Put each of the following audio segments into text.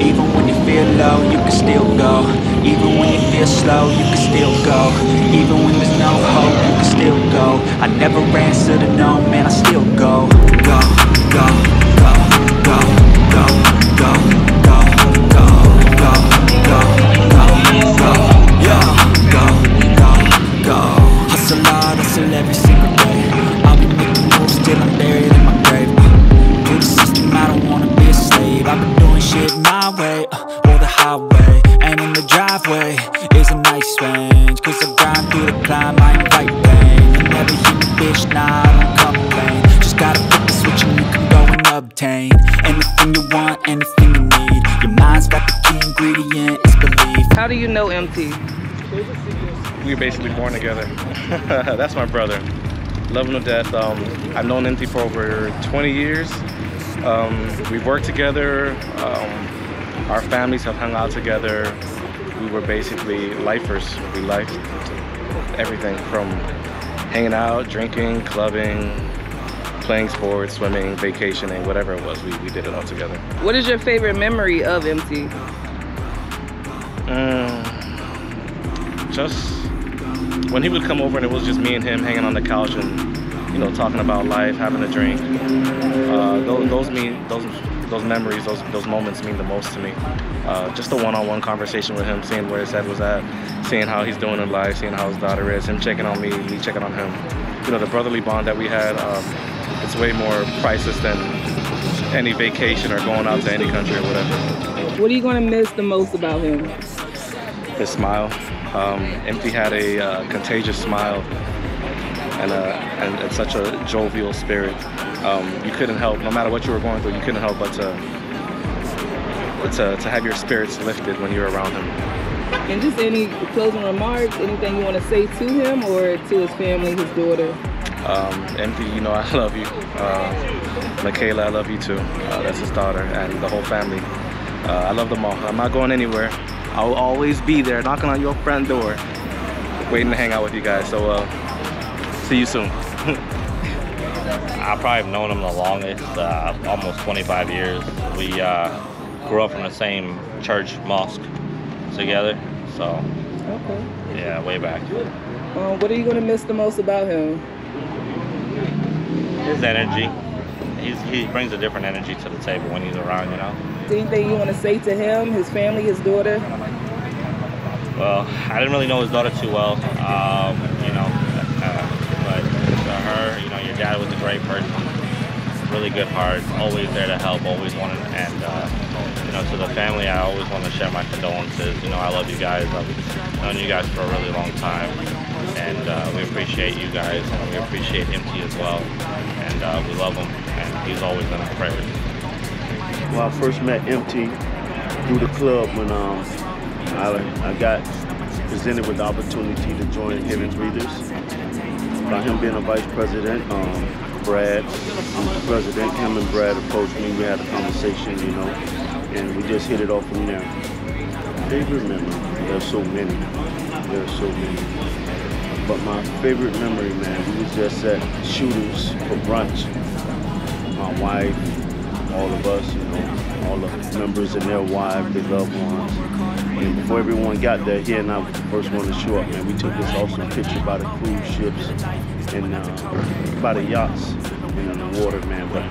Even when you feel low, you can still go. Even when you feel slow, you can still go. Even when there's no hope, you can still go. I never answer to no, man, I still go. Go, go, go, go, go, go, go, go, go, go, go, go, yeah, go, go, go. Hustle hard, hustle every single day. I'll be making moves till I'm buried in my grave. Through the system, I don't wanna be a slave. I've been doing shit my way, or the highway. And in the driveway is a nice range, cause I grind through the climb, I invite pain. You never hear me, bitch, nah, I don't complain. Just gotta flip the switch and you can go and obtain anything you want, anything you need. Your mind's got the key ingredient, it's belief. How do you know Imty? We were basically born together. That's my brother. Love him to death. I've known Imty for over 20 years. We've worked together. Our families have hung out together. We were basically lifers. We liked everything from hanging out, drinking, clubbing, playing sports, swimming, vacationing, whatever it was. We did it all together. What is your favorite memory of Imty? Just when he would come over and it was just me and him hanging on the couch and, you know, talking about life, having a drink. Those memories, those moments mean the most to me. Just a one-on-one conversation with him, seeing where his head was at, seeing how he's doing in life, seeing how his daughter is, him checking on me checking on him. You know, the brotherly bond that we had, it's way more priceless than any vacation or going out to any country or whatever. What are you gonna miss the most about him? His smile. Imty had a contagious smile and such a jovial spirit. You couldn't help, no matter what you were going through, you couldn't help but to have your spirits lifted when you were around him. And just any closing remarks, anything you want to say to him or to his family, his daughter? Imty, you know I love you. Michaela, I love you too. That's his daughter and the whole family. I love them all. I'm not going anywhere. I'll always be there, knocking on your front door, waiting to hang out with you guys. So see you soon. I probably have known him the longest, almost 25 years. We grew up from the same church, mosque together, so okay. Yeah, way back. What are you going to miss the most about him? His energy. He brings a different energy to the table when he's around, you know. Anything you want to say to him, his family, his daughter? Well, I didn't really know his daughter too well, you know, but to her, you know, your dad was a great person, really good heart, always there to help, always wanted, and you know, to the family, I always want to share my condolences. You know, I love you guys. I've known you guys for a really long time, and we appreciate you guys, and we appreciate Imty as well, and we love him, and he's always in our prayers. Well, I first met Imty through the club when I got presented with the opportunity to join Heaven Breathers. By him being a vice president, Brad, I'm the president, him and Brad approached me, we had a conversation, you know, and we just hit it off from there. Favorite memory, there's so many, But my favorite memory, man, we was just at Shooters for brunch. My wife, all of us, you know, all the members and their wives, their loved ones. And before everyone got there, he and I was the first one to show up, man. We took this awesome picture by the cruise ships and by the yachts and in the water, man. But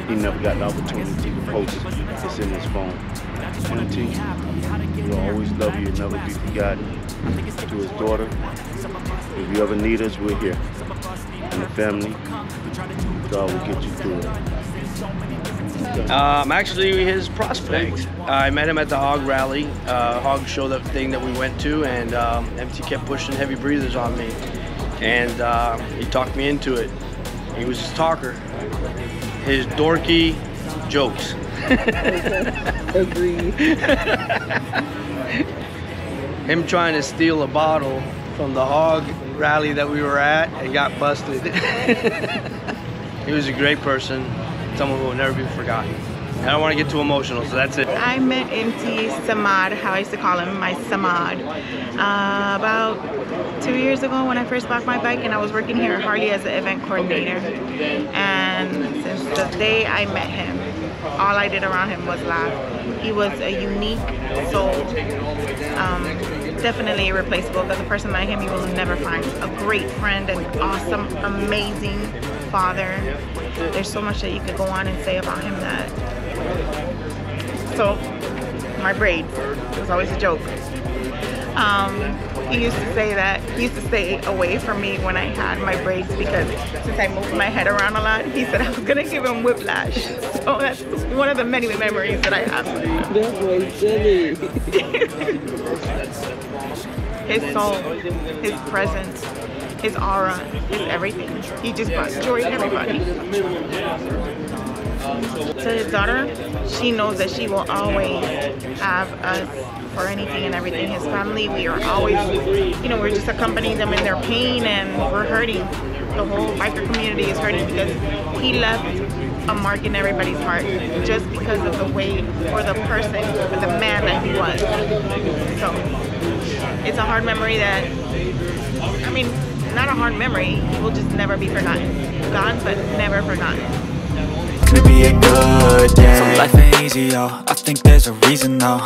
he never got the opportunity to post it. It's in his phone. Imty, we'll always love you and never be forgotten. To his daughter, if you ever need us, we're here. And the family, God will get you through it. I'm actually his prospect. I met him at the Hog Rally, Hog show thing that we went to, and Imty kept pushing heavy breathers on me. And he talked me into it. He was his talker. His dorky jokes. Agreed. Him trying to steal a bottle from the Hog Rally that we were at and got busted. He was a great person. Someone who will never be forgotten. I don't want to get too emotional, so that's it. I met Imty Samad, how I used to call him, my Samad, about 2 years ago when I first bought my bike, and I was working here at Harley as an event coordinator. And since the day I met him, all I did around him was laugh. He was a unique soul, definitely irreplaceable, because a person like him you will never find. A great friend, an awesome, amazing father. There's so much that you could go on and say about him that. So, my braids, it was always a joke. He used to say that he used to stay away from me when I had my braids because since I moved my head around a lot, he said I was gonna give him whiplash. So that's one of the many memories that I have. That was silly. His soul, his presence, his aura, his everything. He just brought joy to everybody. To his daughter, she knows that she will always have us for anything and everything. His family, we are always, you know, we're just accompanying them in their pain, and we're hurting. The whole biker community is hurting because he left a mark in everybody's heart just because of the way, or the person, or the man that he was. So it's a hard memory that, I mean, not a hard memory, he will just never be forgotten. Gone, but never forgotten. To be a good day. So life ain't easy, yo. I think there's a reason, though.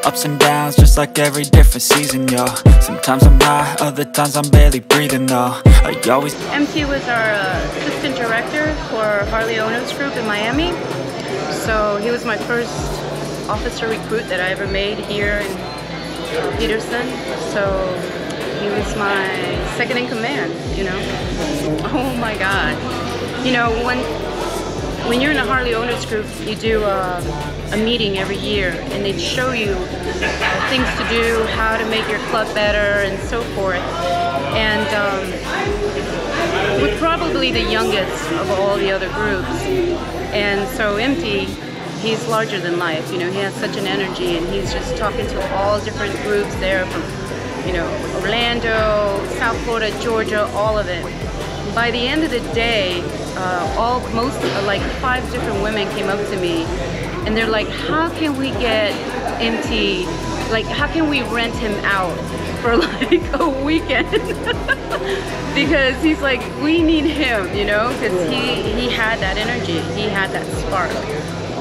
Ups and downs, just like every different season, yo. Sometimes I'm high, other times I'm barely breathing, though. I always... Imty was our assistant director for Harley Owners Group in Miami. So he was my first officer recruit that I ever made here in Peterson. So he was my second in command, you know. Oh my God. You know, when you're in a Harley Owners Group, you do a meeting every year, and they show you things to do, how to make your club better, and so forth. And we're probably the youngest of all the other groups. And so Imty, he's larger than life. You know, he has such an energy, and he's just talking to all different groups there from, you know, Orlando, South Florida, Georgia, all of it. By the end of the day, like 5 different women came up to me, and they're like, how can we get Imty, like how can we rent him out for like a weekend? Because he's like, we need him, you know, because he had that energy, he had that spark.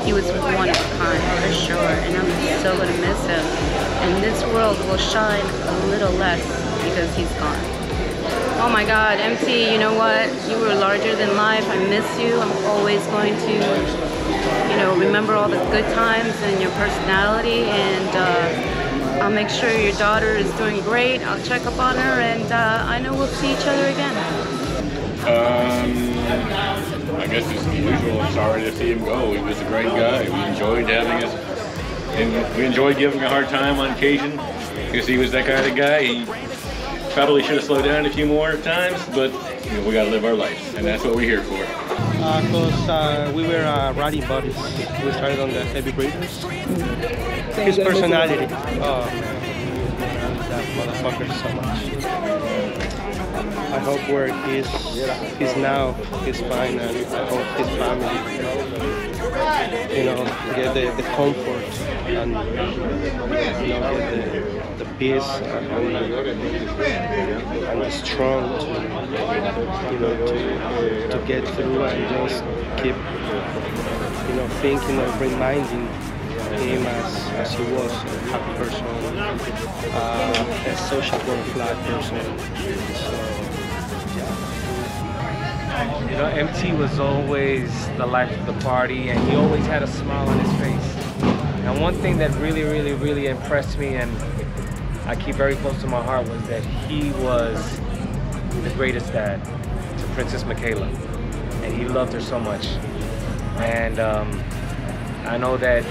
He was one of a kind, for sure, and I'm so gonna miss him. And this world will shine a little less because he's gone. Oh my God, Imty, you know what? You were larger than life. I miss you. I'm always going to, you know, remember all the good times and your personality. And I'll make sure your daughter is doing great. I'll check up on her, and I know we'll see each other again. I guess it's usual. I'm sorry to see him go. He was a great guy. We enjoyed having us, and we enjoyed giving him a hard time on occasion because he was that kind of guy. He probably should have slowed down a few more times, but you know, we got to live our life, and that's what we're here for. Because we were riding buddies. We started on the heavy breathers. His personality. Oh man, that motherfucker so much. I hope where he's now, he's fine, and I hope his family, you know, get the comfort and, you know, get the peace and the strong to, you know, to get through and just keep, you know, thinking of reminding him as he was a happy person, a social butterfly person. So, you know, Imty was always the life of the party, and he always had a smile on his face. And one thing that really impressed me, and I keep very close to my heart, was that he was the greatest dad to Princess Michaela, and he loved her so much. And I know that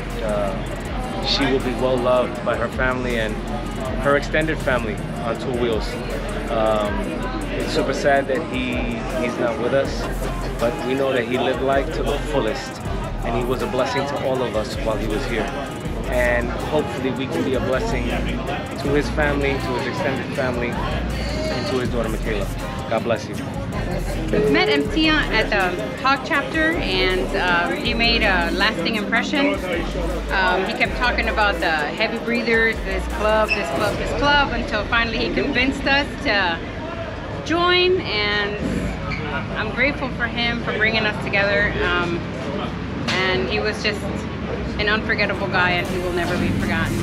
she will be well loved by her family and her extended family on 2 wheels. It's super sad that he's not with us, but we know that he lived life to the fullest, and he was a blessing to all of us while he was here. And hopefully we can be a blessing to his family, to his extended family, and to his daughter Michaela. God bless you. Met Imty at the Hog chapter, and he made a lasting impression. He kept talking about the heavy breathers, this club, this club, this club, until finally he convinced us to join, and I'm grateful for him for bringing us together. And he was just an unforgettable guy, and he will never be forgotten.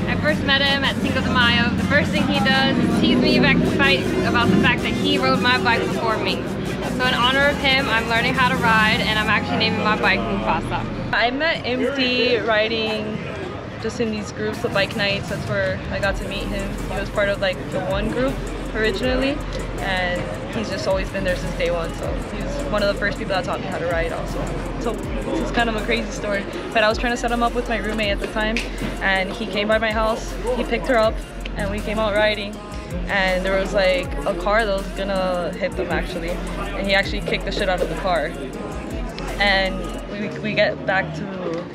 I first met him at Cinco de Mayo. The first thing he does is tease me back to fight about the fact that he rode my bike before me. So in honor of him, I'm learning how to ride, and I'm actually naming my bike Mufasa. I met Imty riding just in these groups of bike nights. That's where I got to meet him. He was part of like the one group originally, and he's just always been there since day one. So he was one of the first people that taught me how to ride also. So this is kind of a crazy story, but I was trying to set him up with my roommate at the time, and he came by my house, he picked her up, and we came out riding, and there was like a car that was gonna hit them actually, and he actually kicked the shit out of the car. And we get back to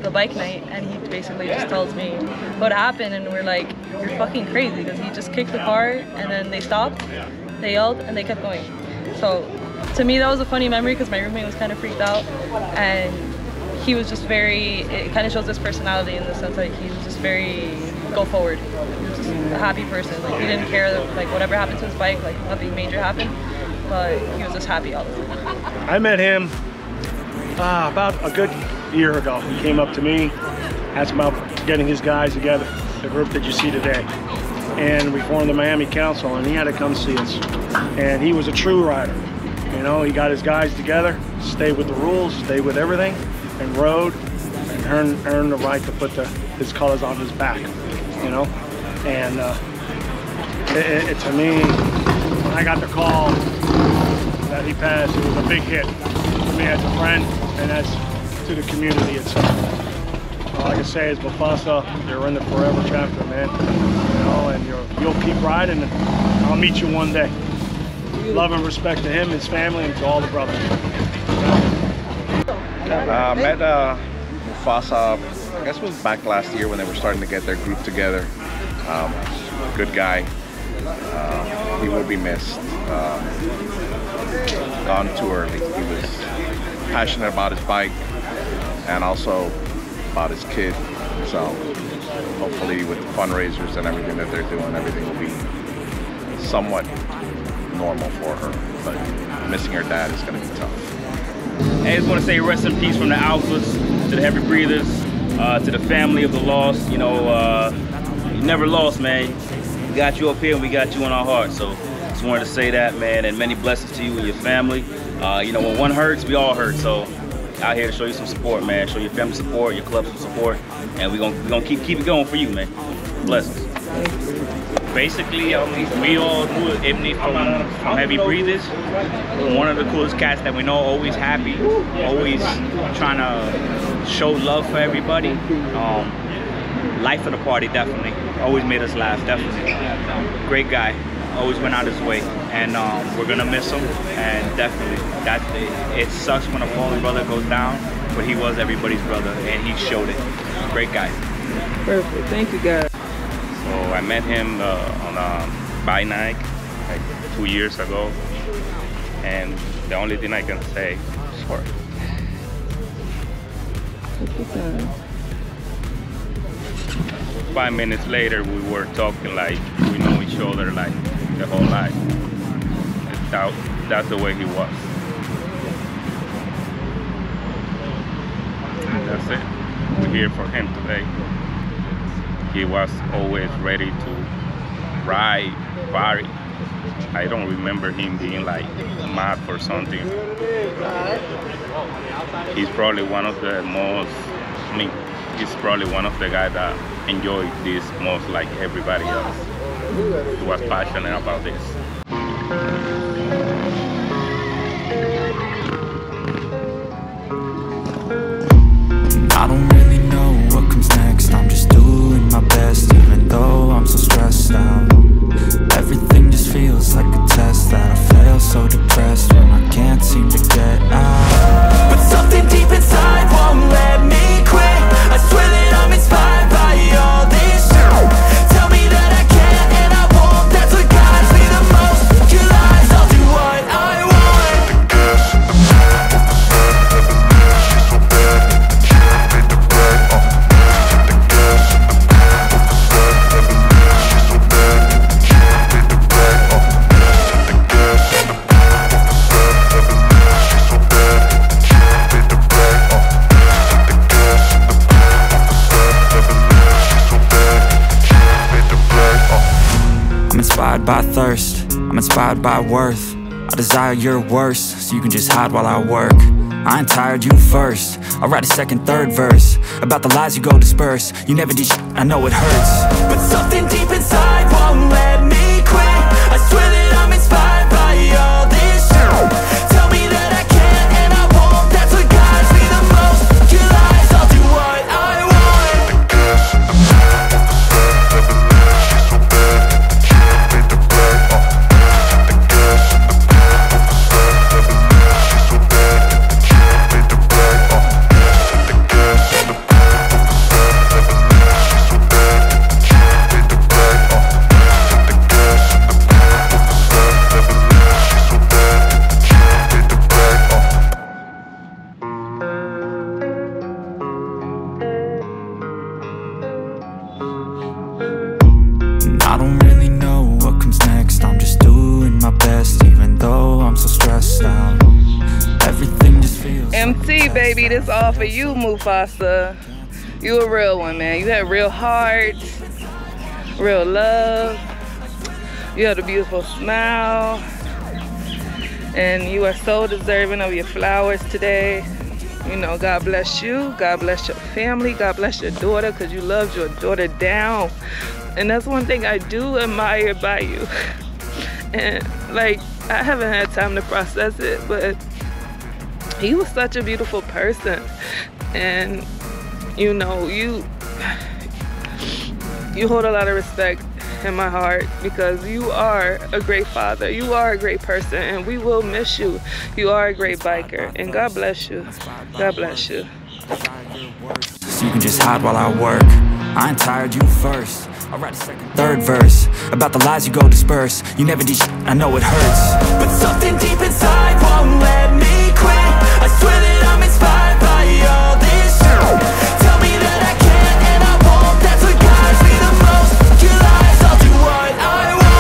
the bike night, and he basically just tells me what happened, and we're like, you're fucking crazy, because he just kicked the car, and then they stopped, they yelled, and they kept going. So to me, that was a funny memory, because my roommate was kind of freaked out, and he was just very, it kind of shows his personality in the sense that he was just very go forward. He was just a happy person. Like, he didn't care that, like, whatever happened to his bike, like nothing major happened, but he was just happy all the time. I met him about a good year ago. He came up to me, asked about getting his guys together, the group that you see today. And we formed the Miami Council, and he had to come see us. And he was a true rider. You know, he got his guys together, stayed with the rules, stayed with everything, and rode, and earned the right to put his colors on his back, you know? And to me, when I got the call that he passed, it was a big hit for me as a friend and as to the community itself. All I can say is, Mufasa, you're in the forever chapter, man. You know, and you'll keep riding, and I'll meet you one day. Love and respect to him, his family, and to all the brothers. Met Mufasa, I guess it was back last year when they were starting to get their group together. Good guy. He will be missed. Gone too early. He was passionate about his bike and also about his kid. So hopefully with the fundraisers and everything that they're doing, everything will be somewhat normal for her. But missing her dad is going to be tough. I just want to say rest in peace from the Alphas to the heavy breathers, to the family of the lost. You know, you never lost, man. We got you up here and we got you in our hearts. So just wanted to say that, man, and many blessings to you and your family. You know, when one hurts, we all hurt. So out here to show you some support, man. Show your family support, your club some support, and we're gonna keep it going for you, man. Blessings. Basically, we all knew Imty from Heavy Breathers. One of the coolest cats that we know, always happy, always trying to show love for everybody. Life of the party, definitely. Always made us laugh, definitely. Great guy, always went out his way, and we're gonna miss him. And definitely, it sucks when a fallen brother goes down, but he was everybody's brother, and he showed it. Great guy. Perfect. Thank you, guys. So I met him on a bike night like 2 years ago, and the only thing I can say is sorry. What's the time? 5 minutes later, we were talking like we know each other like the whole life. That's the way he was. And that's it. We're here for him today. He was always ready to ride, party. I don't remember him being like mad for something. He's probably one of the most, he's probably one of the guys that enjoyed this most like everybody else. He was passionate about this. I don't really know what comes next. I'm just doing my best, even though I'm so stressed out. Everything just feels like a test that I fail, so depressed when I can't seem to get out. But something deep inside won't let me quit. I swear that I'm inspired by all this shit. Tell me that I can and I won't. That's what guides me the most. Your lies all inspired by thirst, I'm inspired by worth. I desire your worst, so you can just hide while I work. I ain't tired, you first. I'll write a second, third verse about the lies you go disperse. You never did shit, I know it hurts, but something deep inside won't let me quit. I swear that I'm inspired by all this shit. Tell me that I can't and I won't. That's what guides me the most. Your lies, I'll do what I Imty, baby, this all for you, Mufasa. You a real one, man. You had real heart, real love. You had a beautiful smile. And you are so deserving of your flowers today. You know, God bless you. God bless your family. God bless your daughter, because you loved your daughter down. And that's one thing I do admire by you. And like, I haven't had time to process it, but he was such a beautiful person. And you know, you hold a lot of respect in my heart, because you are a great father, you are a great person, and we will miss you. You are a great biker, and God bless you. God bless you. So you can just hide while I work. I ain't tired, you first. I'll write a second, third verse about the lies you go disperse. You never did shit, I know it hurts, but something deep inside won't let me quit. I swear that I'm inspired by all this shit. Tell me that I can't and I won't. That's what guides me the most. Your lies, I'll do what I want.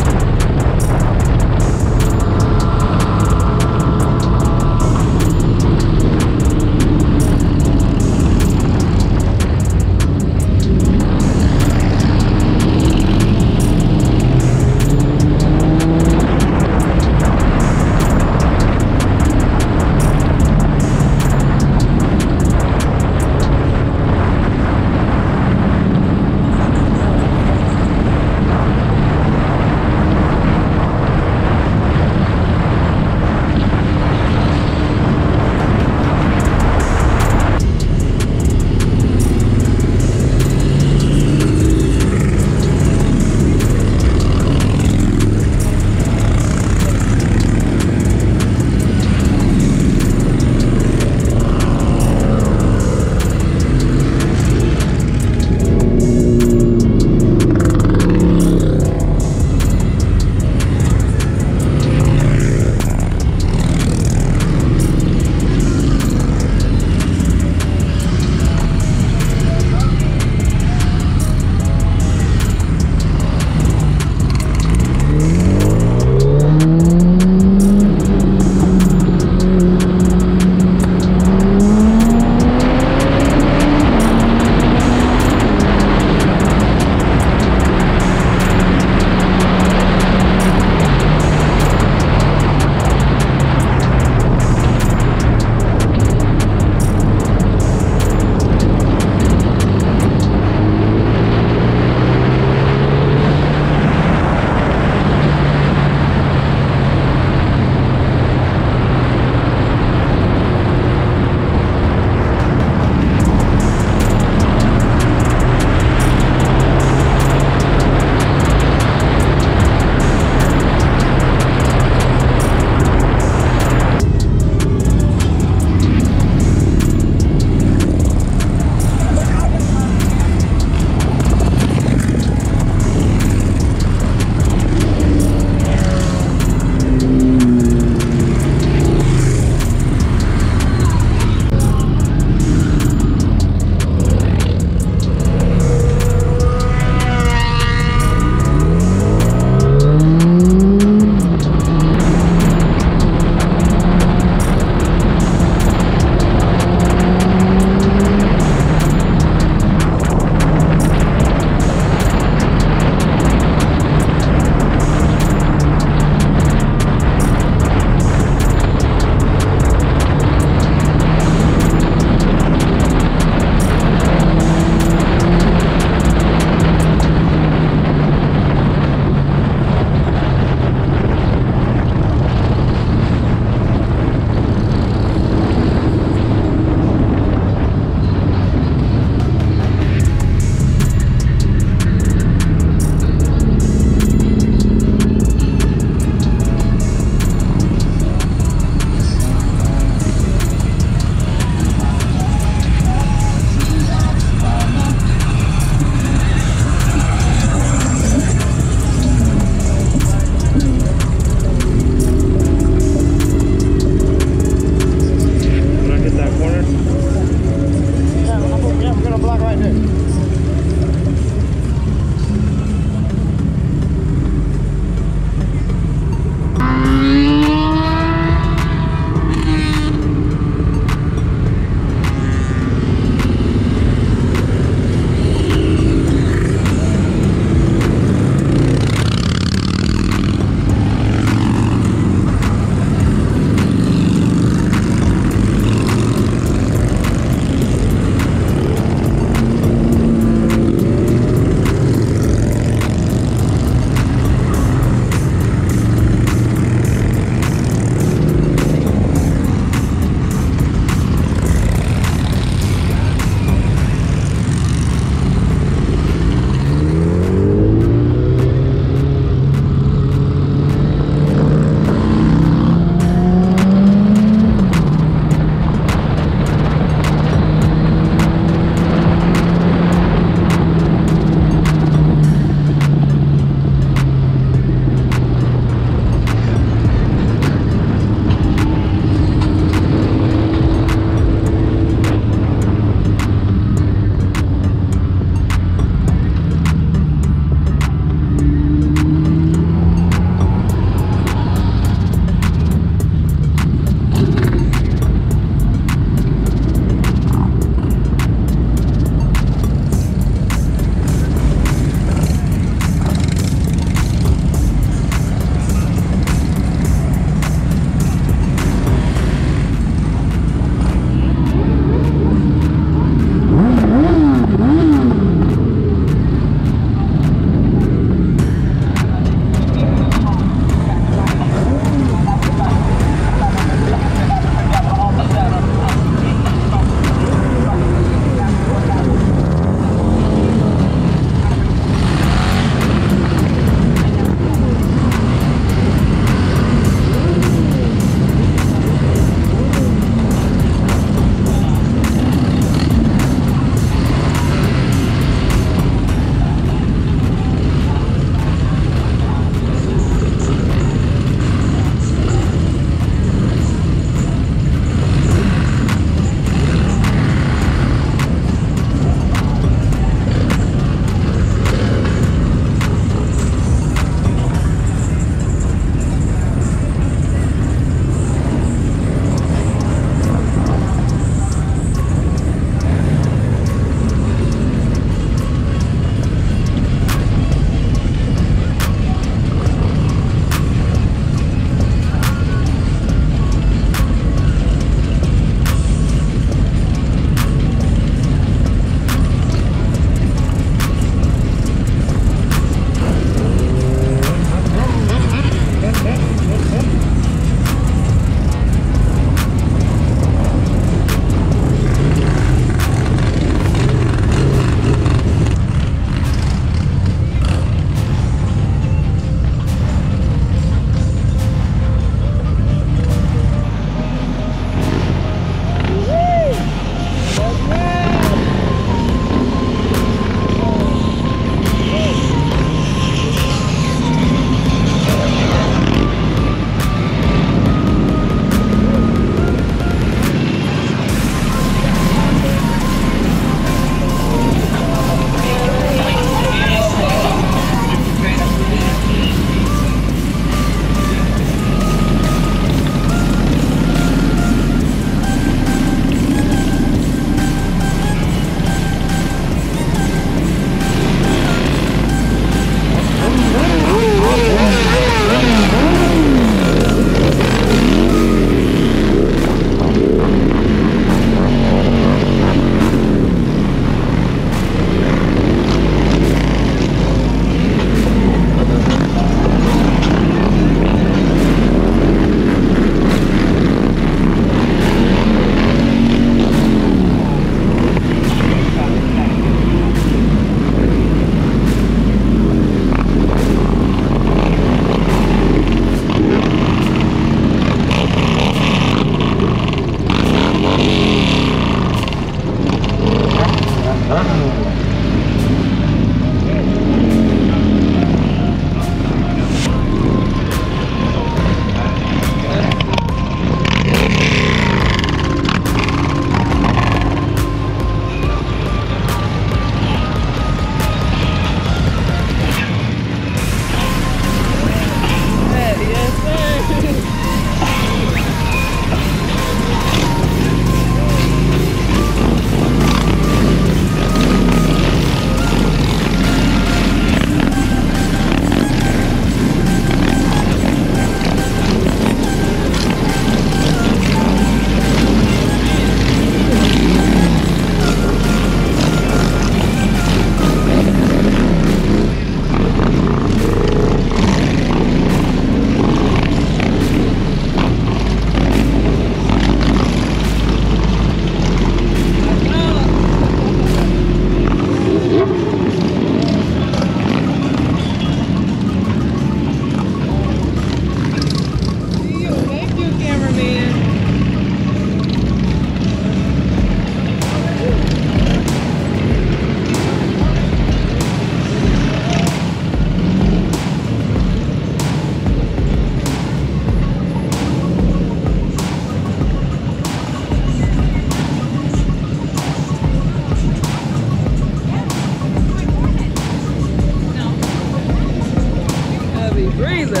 breather.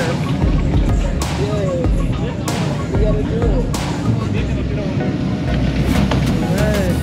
Yeah. We gotta do it. Right.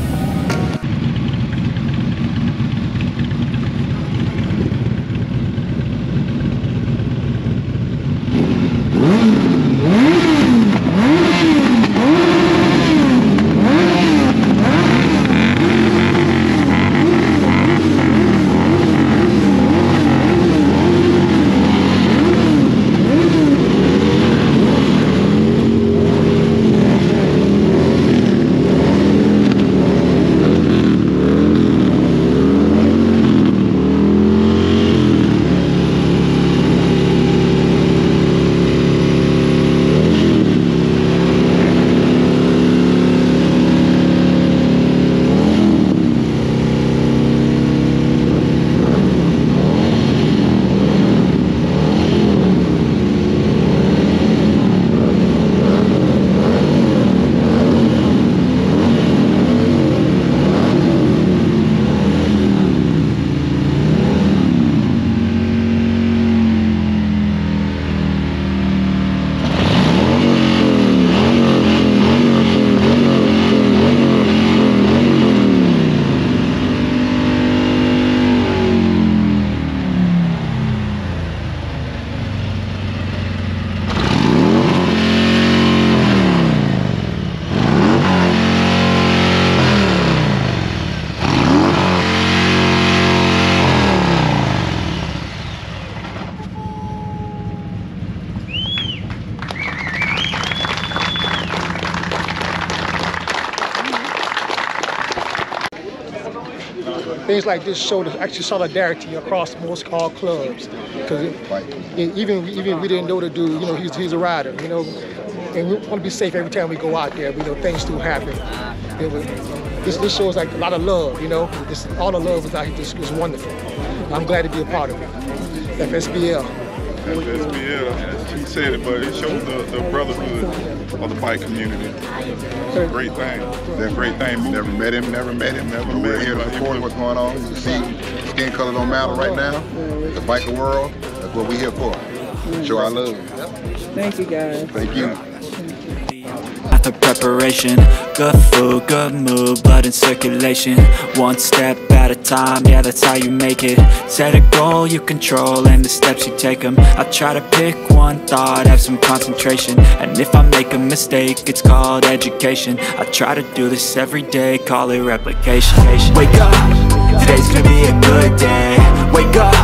Things like this show actually solidarity across most all clubs, because even we didn't know the dude. You know, he's a rider. You know, and we want to be safe every time we go out there. You know, things do happen. This shows like a lot of love. You know, all the love was out here. This was wonderful. I'm glad to be a part of it. FSBL. FSBL, he said it, but it shows the brotherhood of the bike community. It's a great thing. It's a great thing. We never met him, We're here to support what's going on. You see, skin color don't matter right now. The biker world, that's what we're here for. Show our love. Thank you, guys. Thank you. After preparation, good food, good mood, blood in circulation. One step at a time, yeah, that's how you make it. Set a goal you control and the steps you take them. I try to pick one thought, have some concentration. And if I make a mistake, it's called education. I try to do this every day, call it replication. Wake up, today's gonna be a good day. Wake up,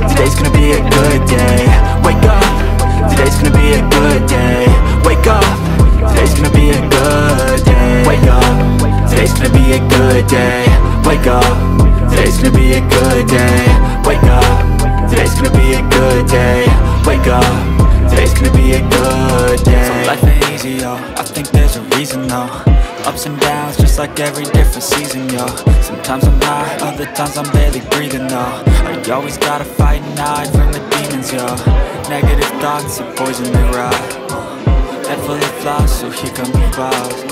today's gonna be a good day. Wake up, today's gonna be a good day. Wake up, today's gonna be a good day. Wake up, today's gonna be a good day. Wake up, today's gonna be a good day. Wake up, today's gonna be a good day. Wake up, today's gonna be a good day. So life ain't easy, yo, I think there's a reason, though. Ups and downs, just like every different season, yo. Sometimes I'm high, other times I'm barely breathing, though. I always gotta fight and hide from the demons, yo. Negative thoughts are poison they ride. Head full of flies, so here come the clouds.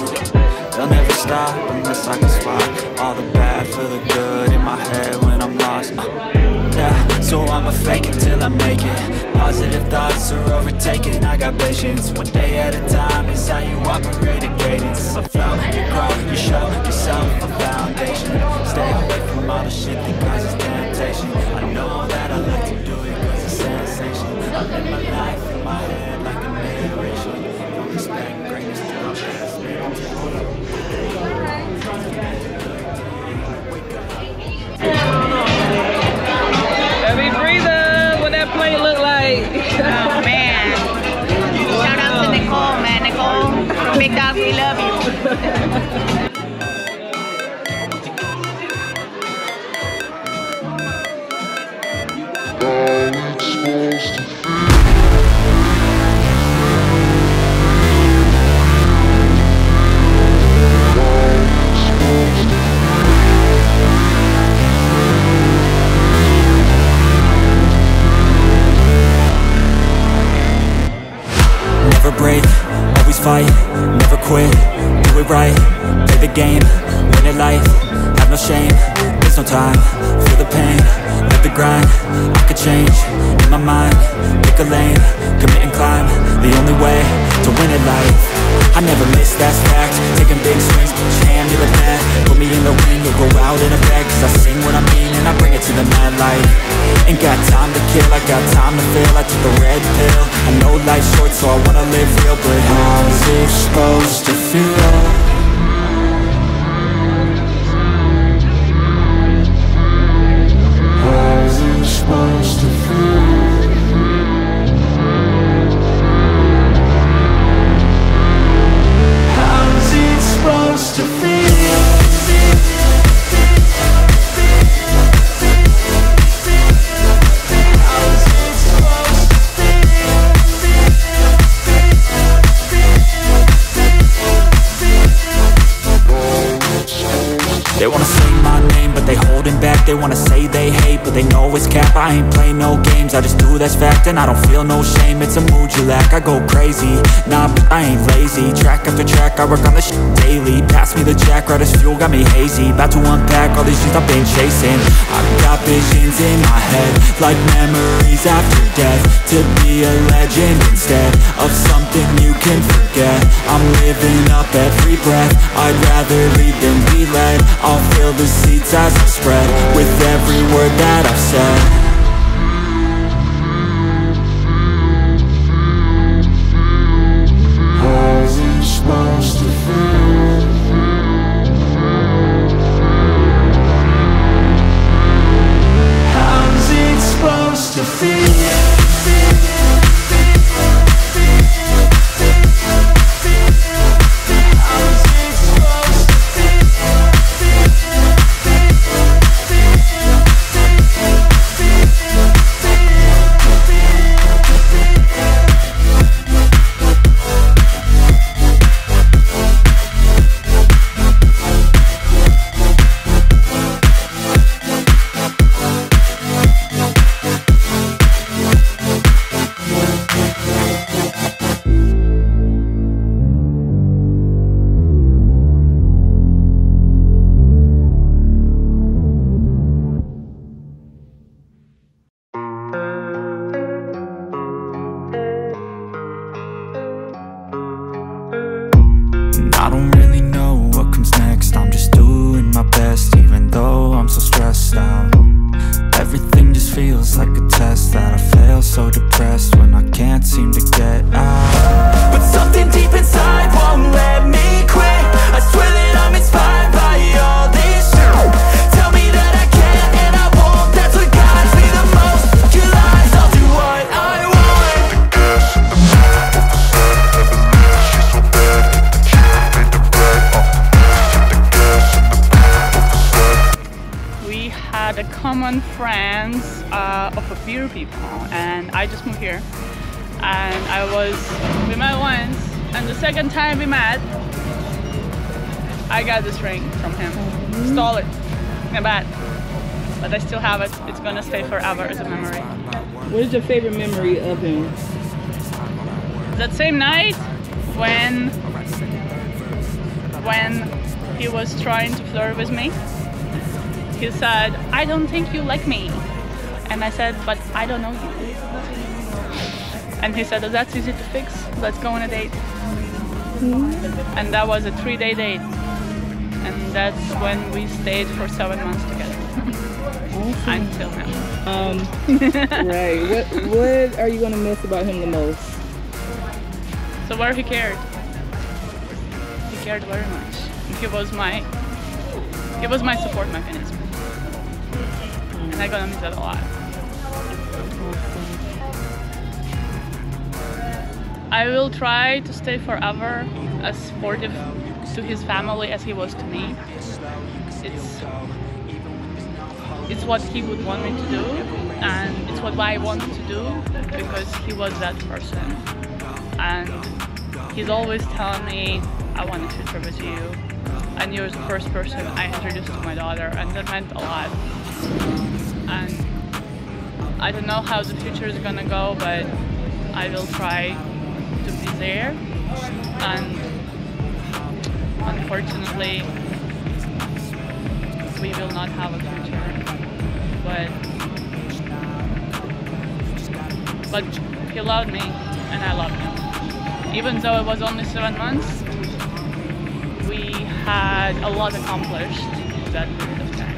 They'll never stop unless I can spot all the bad for the good in my head when I'm lost. Yeah, so I'ma fake it till I make it. Positive thoughts are overtaken, I got patience. One day at a time is how you operate a cadence. I found you grow, you show yourself a foundation. Stay away from all the shit that causes temptation. I know that I like to do it cause it's sensation. I live my life in my head like a narration. Don't expect greatness till I'm past meditation. Heavy breather, what that plate look like? Oh man. Shout out to Nicole, man. Nicole, from Big Dogs, we love you. Never break, always fight, never quit, do it right, play the game, win it life, have no shame, there's no time, feel the pain, live the grind, I could change, in my mind, pick a lane, commit and climb, the only way to win at life. I never miss, that's fact. Taking big swings, put your hand to the bat. Put me in the ring, you'll go out in a bag. Cause I sing what I mean and I bring it to the mad light. Ain't got time to kill, I got time to feel. I took the red pill, I know life's short so I wanna live real. But how's it supposed to feel? How's it supposed to feel? How's it supposed to feel? They wanna say my name, but they holding back. They wanna say they hate, but they know it's cap. I ain't play no games, I just do that's fact. And I don't feel no shame, it's a mood you lack. I go crazy, nah, but I ain't lazy. Track after track, I work on this shit daily. Pass me the jack, right as fuel, got me hazy. About to unpack all these things I've been chasing. I've got visions in my head, like memories after death. To be a legend instead of something you can forget. I'm living up every breath, I'd rather lead than be led. I'll fill the seats as I spread with every word that I've said. How's it supposed to feel? How's it supposed to feel? I don't really know what comes next. I'm just doing my best, even though I'm so stressed out. Everything just feels like a test that I fail, so depressed when I can't seem to get out. But something deep inside won't let me quit. I swear that I'm inspired by all this shit. Tell me that I can and I won't. That's what guides me the most. Your lies, I'll do what I want. We had a common friends of a few people, and I just moved here, and we met once, and the second time we met, I got this ring from him. Stole it in a bag, but I still have it. It's gonna stay forever as a memory. What is your favorite memory of him? That same night when he was trying to flirt with me, he said, "I don't think you like me." And I said, "But I don't know you." And he said, "Oh, that's easy to fix. Let's go on a date." And that was a 3-day date. And that's when we stayed for 7 months together. Awesome. Until now. Right. What are you gonna miss about him the most? So where he cared. He cared very much. He was my support mechanism. And I'm gonna miss that a lot. I will try to stay forever as supportive to his family as he was to me. It's what he would want me to do, and it's what I wanted to do because he was that person. And he's always telling me, "I want a future with you," and you're the first person I introduced to my daughter, and that meant a lot. And I don't know how the future is gonna go, but I will try to be there. And unfortunately, we will not have a future. But He loved me, and I loved him. Even though it was only 7 months, we had a lot accomplished in that period of time.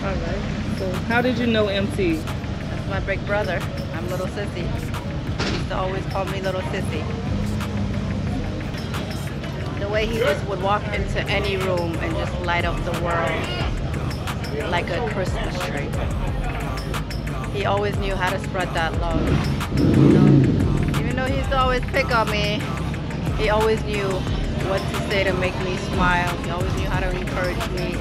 All right. So how did you know MT? That's my big brother. I'm Little Sissy. He used to always call me Little Sissy. The way he just would walk into any room and just light up the world like a Christmas tree. He always knew how to spread that love. You know, even though he used to always pick on me, he always knew what to say to make me smile. He always knew how to encourage me.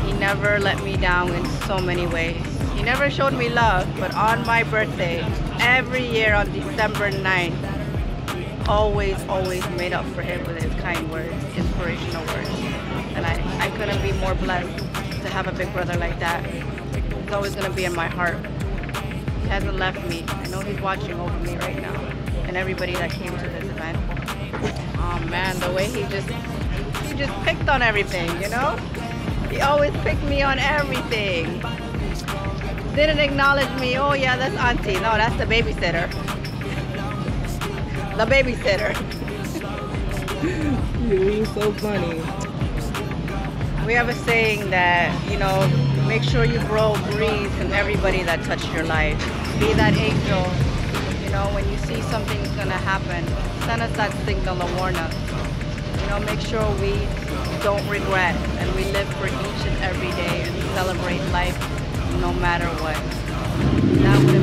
He never let me down in so many ways. He never showed me love, but on my birthday, every year on December 9th, always made up for him with his kind words, inspirational words. And I couldn't be more blessed to have a big brother like that. He's always gonna be in my heart. He hasn't left me. I know he's watching over me right now, and everybody that came to this event. Oh man, the way he just picked on everything, you know? He always picked me on everything. Didn't acknowledge me. Oh yeah, that's Auntie. No, that's the babysitter. The babysitter. You're so funny. We have a saying that, you know, make sure you grow breeze in everybody that touched your life. Be that angel. You know, when you see something's gonna happen, send us that signal to warn us. You know, make sure we don't regret and we live for each and every day and celebrate life no matter what. That would